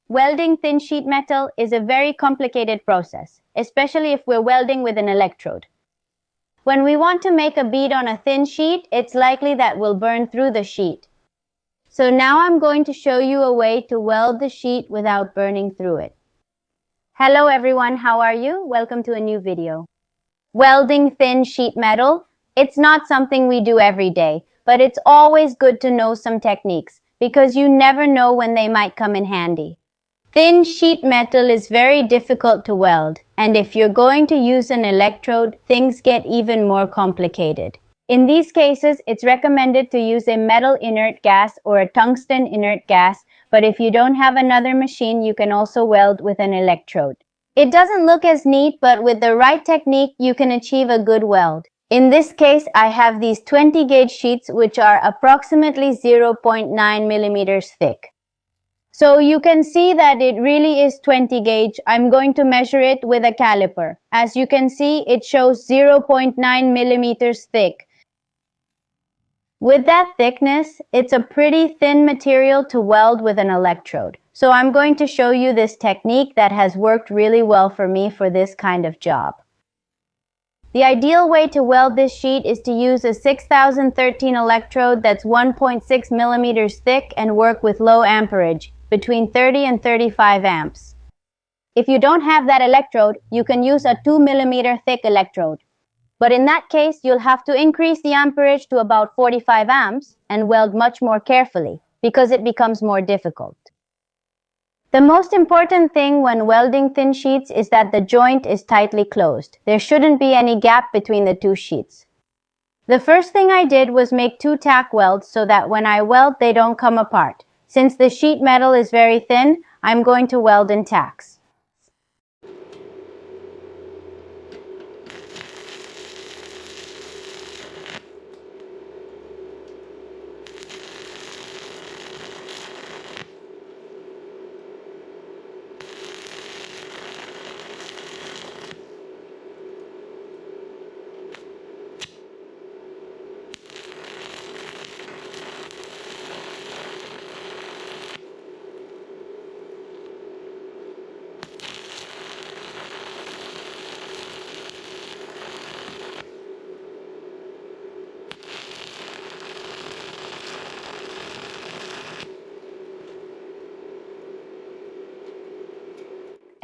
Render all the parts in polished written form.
Welding thin sheet metal is a very complicated process, especially if we're welding with an electrode. When we want to make a bead on a thin sheet, it's likely that we'll burn through the sheet. So now I'm going to show you a way to weld the sheet without burning through it. Hello everyone, how are you? Welcome to a new video. Welding thin sheet metal. It's not something we do every day, but it's always good to know some techniques because you never know when they might come in handy. Thin sheet metal is very difficult to weld, and if you're going to use an electrode, things get even more complicated. In these cases, it's recommended to use a metal inert gas or a tungsten inert gas, but if you don't have another machine, you can also weld with an electrode. It doesn't look as neat, but with the right technique, you can achieve a good weld. In this case, I have these 20 gauge sheets which are approximately 0.9 millimeters thick. So you can see that it really is 20 gauge. I'm going to measure it with a caliper. As you can see, it shows 0.9 millimeters thick. With that thickness, it's a pretty thin material to weld with an electrode. So I'm going to show you this technique that has worked really well for me for this kind of job. The ideal way to weld this sheet is to use a 6013 electrode that's 1.6 millimeters thick and work with low amperage, between 30 and 35 amps. If you don't have that electrode, you can use a 2 millimeter thick electrode. But in that case, you'll have to increase the amperage to about 45 amps and weld much more carefully because it becomes more difficult. The most important thing when welding thin sheets is that the joint is tightly closed. There shouldn't be any gap between the two sheets. The first thing I did was make 2 tack welds so that when I weld, they don't come apart. Since the sheet metal is very thin, I'm going to weld in tacks.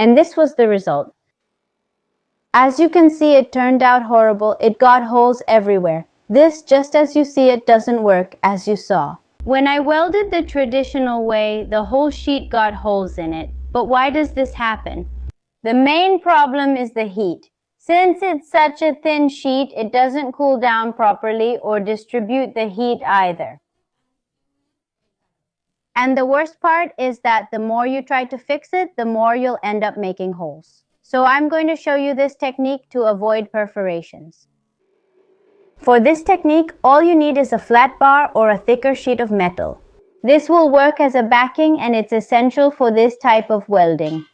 And this was the result. As you can see, it turned out horrible. It got holes everywhere. This, just as you see it, doesn't work, as you saw. When I welded the traditional way, the whole sheet got holes in it. But why does this happen? The main problem is the heat. Since it's such a thin sheet, it doesn't cool down properly or distribute the heat either. And the worst part is that the more you try to fix it, the more you'll end up making holes. So I'm going to show you this technique to avoid perforations. For this technique, all you need is a flat bar or a thicker sheet of metal. This will work as a backing and it's essential for this type of welding.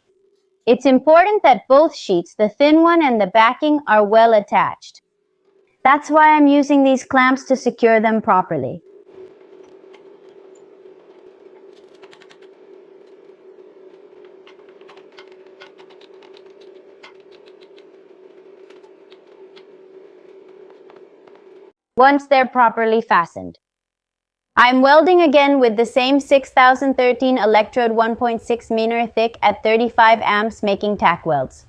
It's important that both sheets, the thin one and the backing, are well attached. That's why I'm using these clamps to secure them properly. Once they're properly fastened, I'm welding again with the same 6013 electrode 1.6 millimeter thick at 35 amps, making tack welds.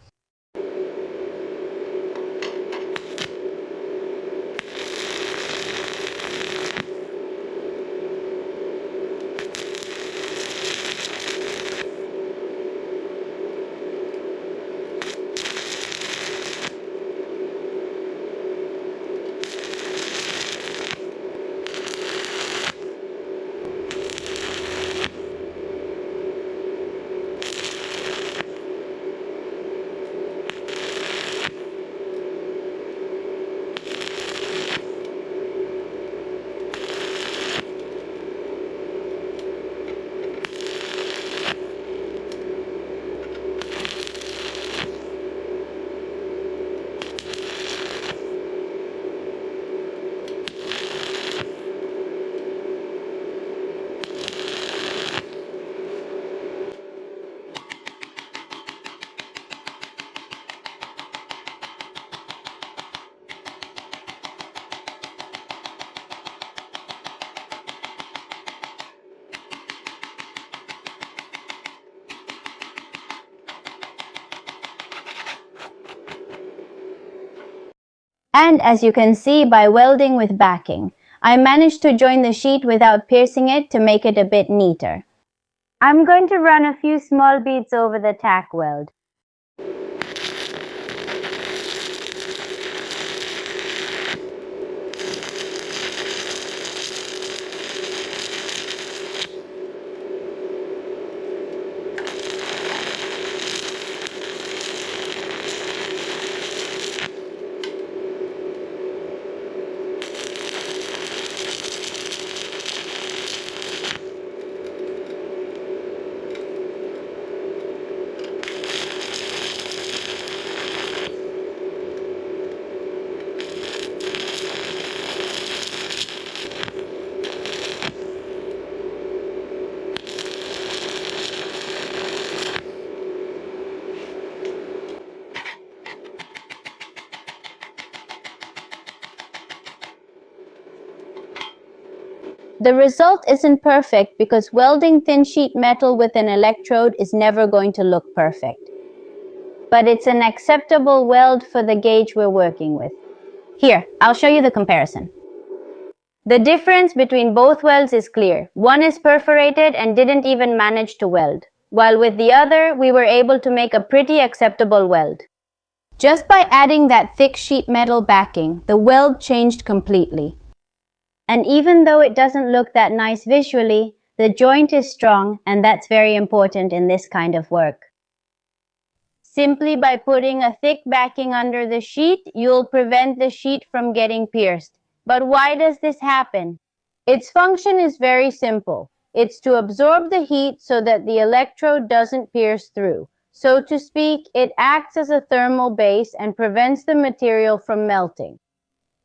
And as you can see by welding with backing, I managed to join the sheet without piercing it to make it a bit neater. I'm going to run a few small beads over the tack weld. The result isn't perfect because welding thin sheet metal with an electrode is never going to look perfect. But it's an acceptable weld for the gauge we're working with. Here, I'll show you the comparison. The difference between both welds is clear. One is perforated and didn't even manage to weld, while with the other, we were able to make a pretty acceptable weld. Just by adding that thick sheet metal backing, the weld changed completely. And even though it doesn't look that nice visually, the joint is strong, and that's very important in this kind of work. Simply by putting a thick backing under the sheet, you'll prevent the sheet from getting pierced. But why does this happen? Its function is very simple. It's to absorb the heat so that the electrode doesn't pierce through. So to speak, it acts as a thermal base and prevents the material from melting.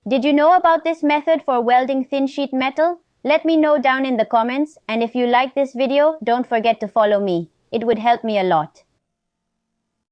Did you know about this method for welding thin sheet metal? Let me know down in the comments, and if you like this video, don't forget to follow me. It would help me a lot.